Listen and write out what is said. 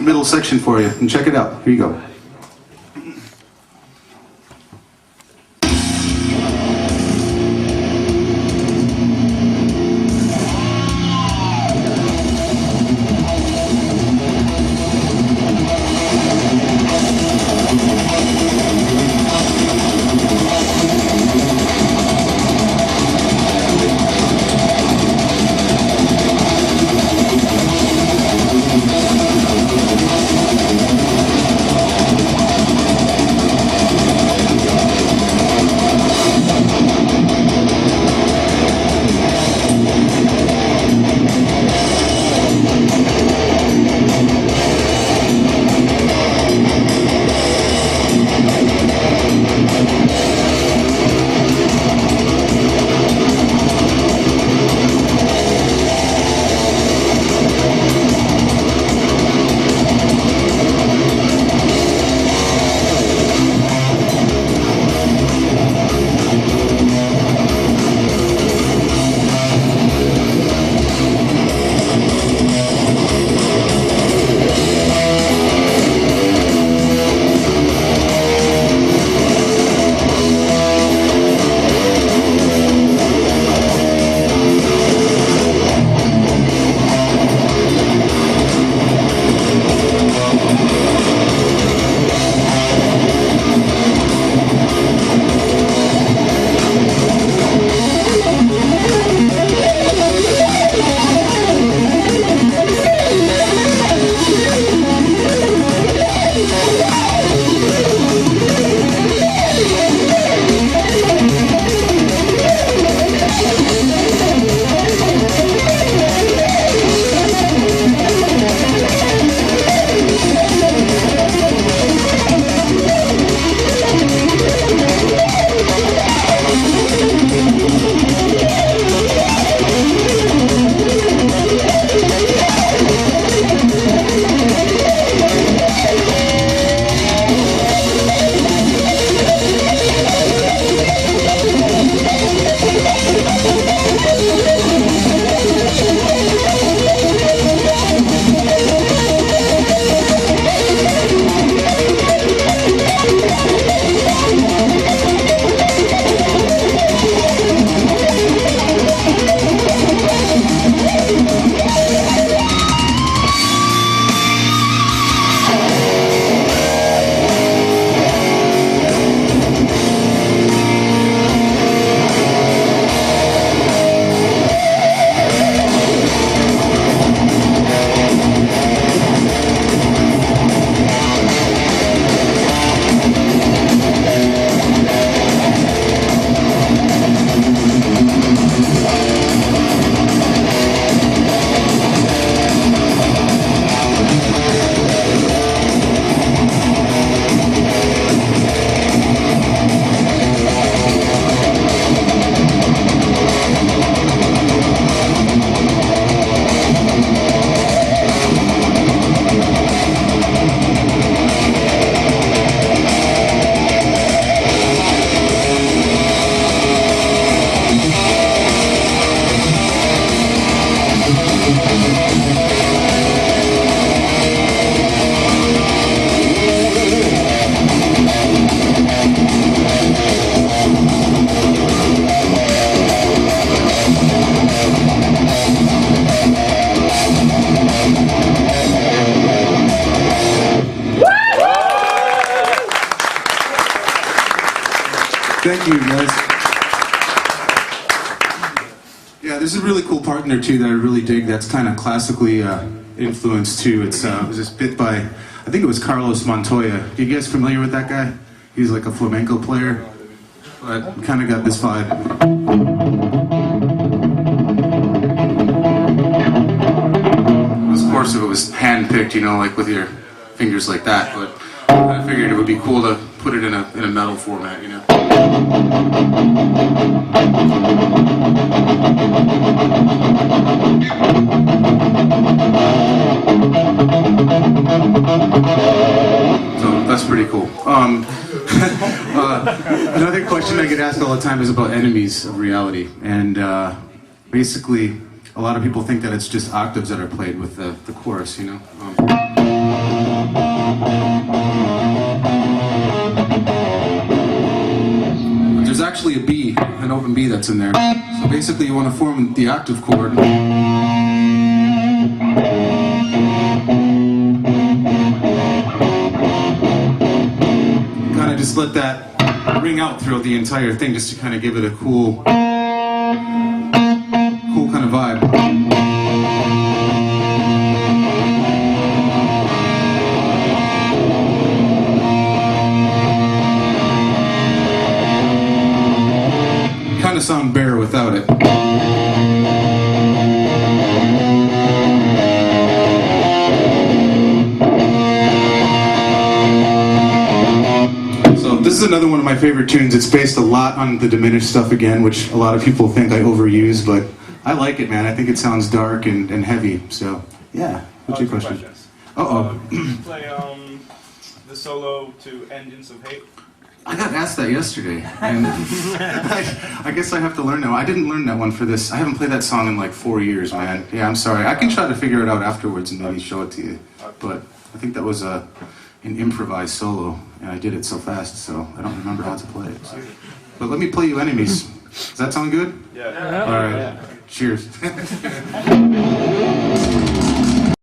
middle section for you, and check it out. Here you go. Thank you, guys. Yeah, there's a really cool part in there too that I really dig. That's kind of classically influenced too. It was this bit by, I think it was Carlos Montoya. Are you guys familiar with that guy? He's like a flamenco player, but kind of got this vibe. Of course, if it was hand-picked, you know, like with your fingers like that, but I figured it would be cool to put it in a metal format, you know. So that's pretty cool. Another question I get asked all the time is about enemies of reality, and basically a lot of people think that it's just octaves that are played with the chorus, you know. B that's in there. So basically you want to form the octave chord. Kind of just let that ring out throughout the entire thing, just to kind of give it a cool kind of vibe. Kind of sound bare without it. So this is another one of my favorite tunes. It's based a lot on the diminished stuff again, which a lot of people think I overuse, but I like it, man. I think it sounds dark and heavy. So yeah. What's your question? Did you play the solo to Engines of Hate? I got asked that yesterday, and I guess I have to learn that one. I didn't learn that one for this. I haven't played that song in like 4 years, man. Yeah, I'm sorry. I can try to figure it out afterwards and maybe show it to you. But I think that was an improvised solo, and I did it so fast, so I don't remember how to play it. So. But let me play you Enemies. Does that sound good? Yeah. All right. Yeah. Cheers.